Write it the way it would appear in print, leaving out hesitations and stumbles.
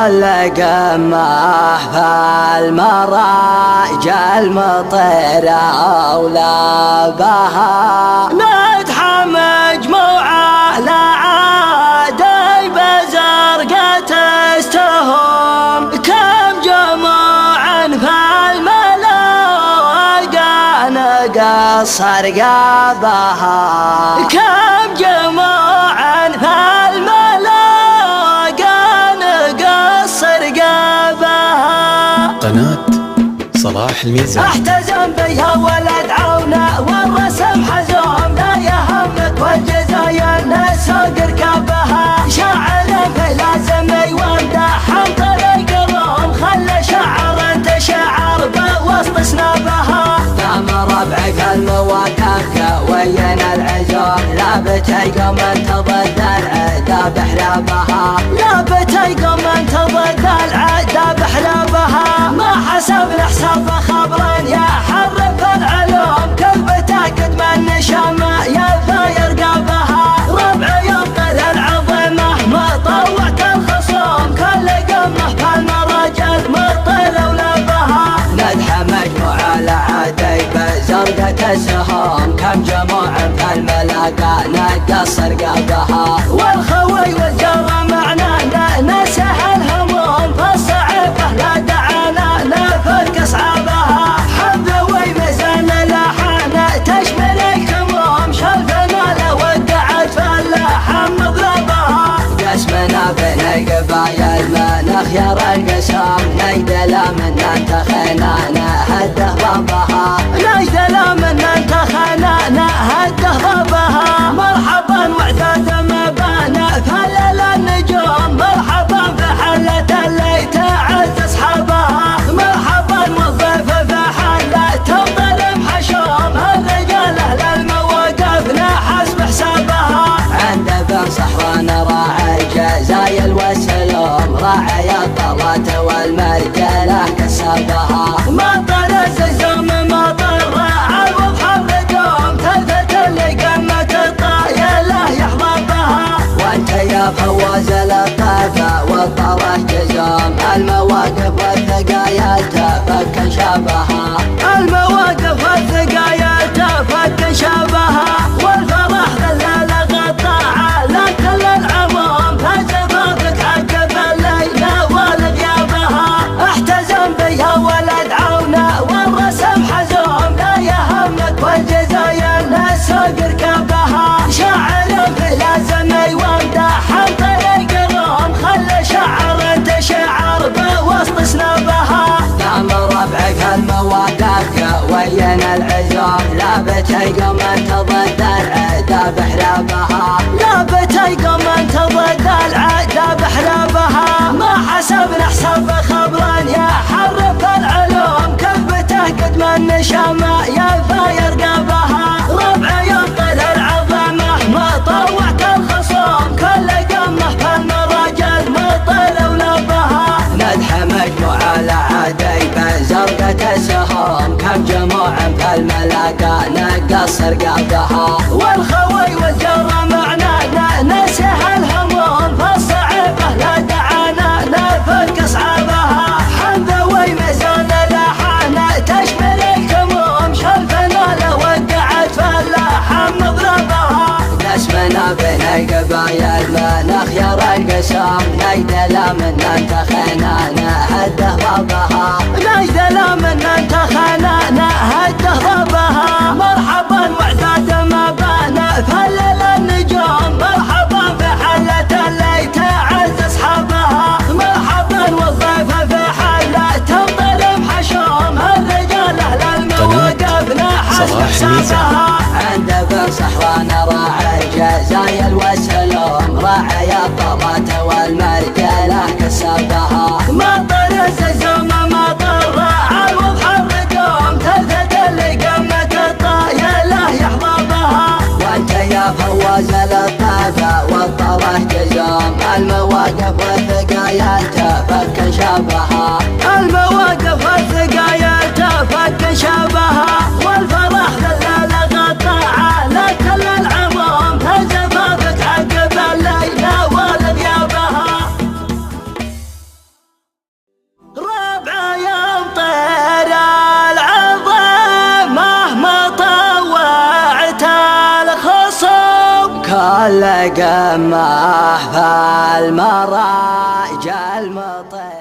كل قمة فالمراج المطيرة ولابها مدح مجموعة لا عادي بزرقة استهم كم جموع فالملا نقصر قابها كم جموع فالملا نقصر قابها. قناة صلاح الميزان. احتزم بيها ولد عونه والرسم حزوم لا يهمك والجزايا نسوق ركابها شاعر في لازم يومدح عن طريق الروم خلى شعر انت شعر بوسط سنابها دام ربعك المواقف وين العزوم لا بتيقم انت ضد العدا بحلابها لا بتيقم انت ضد العدا بحلابها ما حسبنا حساب خبرا يحرف العلوم كذبته قد من شمع يفاير قابها ربع يبطل العظمه ما طوعت الخصوم كل قمه فالمراج المطير ولابها مدح مجموعه لعادي بزرقة السهام كم جموع فالملاقى نقصر قابها والخوي والجرى معنا نسه الهموم فالصعيبه لا دعانا نفك اصعابها حمد وميزان لحانا تشمل الكموم شلفنا لو ودعت فاللحم مضربها قسمنا بين القبايل ما خيار القسام نجدلا من انت خنانا هده ضبها نجدلا من انت خنانا هده ضبها مرحبا وعداد ما بانا فلل النجوم مرحبا في حلة اللي تعز اصحابها مرحبا والضيف في حلة تفضل محشوم الرجال اهل المواقف نحسب حسابها عند بن صحران راعي الجزايل والسلوم راعي الطلات والمرجله كسبها مطر الززوم مطر عوض حردوم ثلثة اللي قمة الطايله يحظى بها وانت يا فواز الطاقة والطرح جزوم المواقف والثقايا تفك شابها المواقف والثقايا تفك شابها والفرح ذلال قطاعه لا كل العموم فزفافك عقب الليلة والغيابها احتزم بيها ولد عونه والرسم حزوم لا يهمك والجزايا نسوق ركابها شاعر في لازم يومدح عن طريق الروم خلى شعر انت شعر بوسط سنابها دام ربعك المواقف وين العزوم لا بتيقم انت ضد العدا بحلابها لا بتيقم انت ضد العدا بحلابها ما حسبنا حساب خبرا يحرف العلوم كذبته قد من شمع يفاير قابها ربع يبطل العظمه ما طوعت الخصوم كل قمه فالمراج المطير ولابها مدح مجموعه لعادي بزرقة السهام كم جموع فالملاقى نقصر قابها والخوي والجرى معنا نسه الهموم فالصعيبه لا دعانا نفك اصعابها حمد وميزان لحانا تشمل الكموم شلفنا لو وقعت فاللحم مضربها قسمنا بين القبايل ما خيار القسام نجدلا من انت خنانا هده ضبها نجدلا من انت خنانا هده ضبها مرحبا وعداد ما بانا فلل النجوم مرحبا في حلة اللي تعز اصحابها مرحبا والضيف في حلة تفضل محشوم الرجال اهل المواقف نحسب حسابها عند بن صحران راعي الجزايل والسلوم راعي الطلات والمرجله كسبها مطر الززوم مطر عوض حردوم ثلثة اللي قمة الطايله يحظى بها وانت يا فواز الطاقة والطرح جزوم المواقف والثقايا تفك شابها المواقف والثقايا تفك شابها والفرح ذلال قطاعه لا كل العموم فزفافك عقب الليلة والغيابها ظل قمه فالمراج المطير.